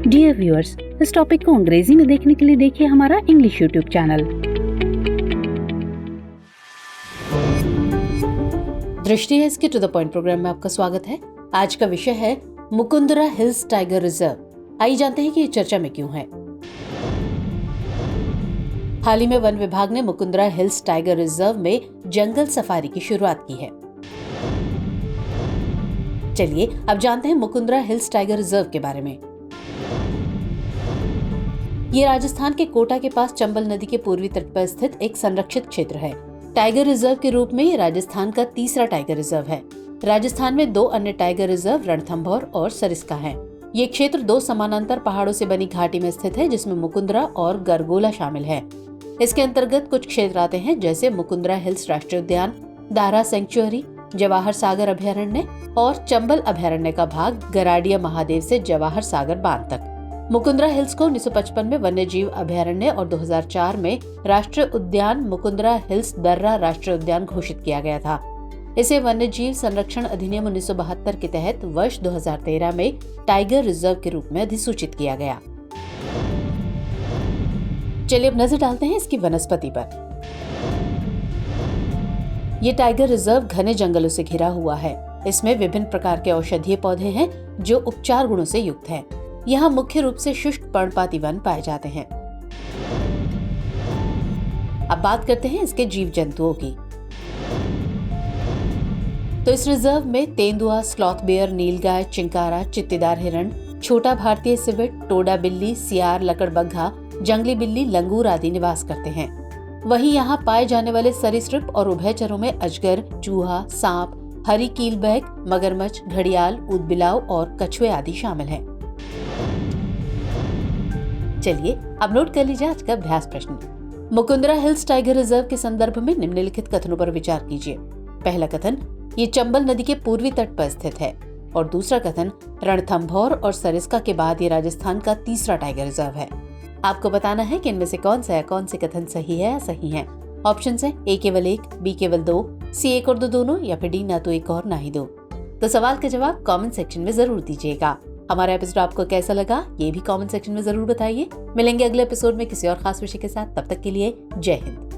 Dear viewers, इस topic को अंग्रेजी में देखने के लिए देखिए हमारा इंग्लिश यूट्यूब चैनल। दृष्टि है इसके टू द पॉइंट प्रोग्राम में आपका स्वागत है। आज का विषय है मुकुंदरा हिल्स टाइगर रिजर्व। आइए जानते हैं कि ये चर्चा में क्यों है। हाल ही में वन विभाग ने मुकुंदरा हिल्स टाइगर रिजर्व में जंगल सफारी की शुरुआत की है। चलिए अब जानते हैं मुकुंदरा हिल्स टाइगर रिजर्व के बारे में। ये राजस्थान के कोटा के पास चंबल नदी के पूर्वी तट पर स्थित एक संरक्षित क्षेत्र है। टाइगर रिजर्व के रूप में ये राजस्थान का तीसरा टाइगर रिजर्व है। राजस्थान में 2 अन्य टाइगर रिजर्व रणथंभौर और सरिस्का हैं। ये क्षेत्र 2 समानांतर पहाड़ों से बनी घाटी में स्थित है, जिसमें मुकुंदरा और गरगोला शामिल है। इसके अंतर्गत कुछ क्षेत्र आते हैं, जैसे मुकुंदरा हिल्स राष्ट्रीय उद्यान, दारा सेंचुरी, जवाहर सागर अभयारण्य और चंबल अभयारण्य का भाग गराडिया महादेव से जवाहर सागर बांध तक। मुकुंदरा हिल्स को 1955 में वन्य जीव अभयारण्य और 2004 में राष्ट्रीय उद्यान मुकुंदरा हिल्स दर्रा राष्ट्रीय उद्यान घोषित किया गया था। इसे वन्य जीव संरक्षण अधिनियम 1972 के तहत वर्ष 2013 में टाइगर रिजर्व के रूप में अधिसूचित किया गया। चलिए अब नजर डालते हैं इसकी वनस्पति पर। ये टाइगर रिजर्व घने जंगलों से घिरा हुआ है। इसमें विभिन्न प्रकार के औषधीय पौधे हैं जो उपचार गुणों से युक्त हैं। यहाँ मुख्य रूप से शुष्क पर्णपाती वन पाए जाते हैं। अब बात करते हैं इसके जीव जंतुओं की। तो इस रिजर्व में तेंदुआ, स्लॉथ बेयर, नीलगाय, चिंकारा, चित्तीदार हिरण, छोटा भारतीय सिवेट, टोडा बिल्ली, सियार, लकड़बग्घा, जंगली बिल्ली, लंगूर आदि निवास करते हैं। वहीं यहाँ पाए जाने वाले सरीसृप और उभयचरों में अजगर, चूहा, सांप, हरी कीलबैग, मगरमच्छ, घड़ियाल, ऊदबिलाव और कछुए आदि शामिल हैं। चलिए अब नोट कर लीजिए आज का अभ्यास प्रश्न। मुकुंदरा हिल्स टाइगर रिजर्व के संदर्भ में निम्नलिखित कथनों पर विचार कीजिए। पहला कथन, ये चंबल नदी के पूर्वी तट पर स्थित है। और दूसरा कथन, रणथंभौर और सरिस्का के बाद ये राजस्थान का तीसरा टाइगर रिजर्व है। आपको बताना है कि इनमें से कौन से कथन सही है या सही है। ऑप्शन है ए केवल 1, बी केवल 2, सी 1 और 2 दोनों, या फिर डी ना तो 1 और ना ही 2। तो सवाल का जवाब कमेंट सेक्शन में जरूर दीजिएगा। हमारा एपिसोड आपको कैसा लगा ये भी कमेंट सेक्शन में जरूर बताइए। मिलेंगे अगले एपिसोड में किसी और खास विषय के साथ। तब तक के लिए जय हिंद।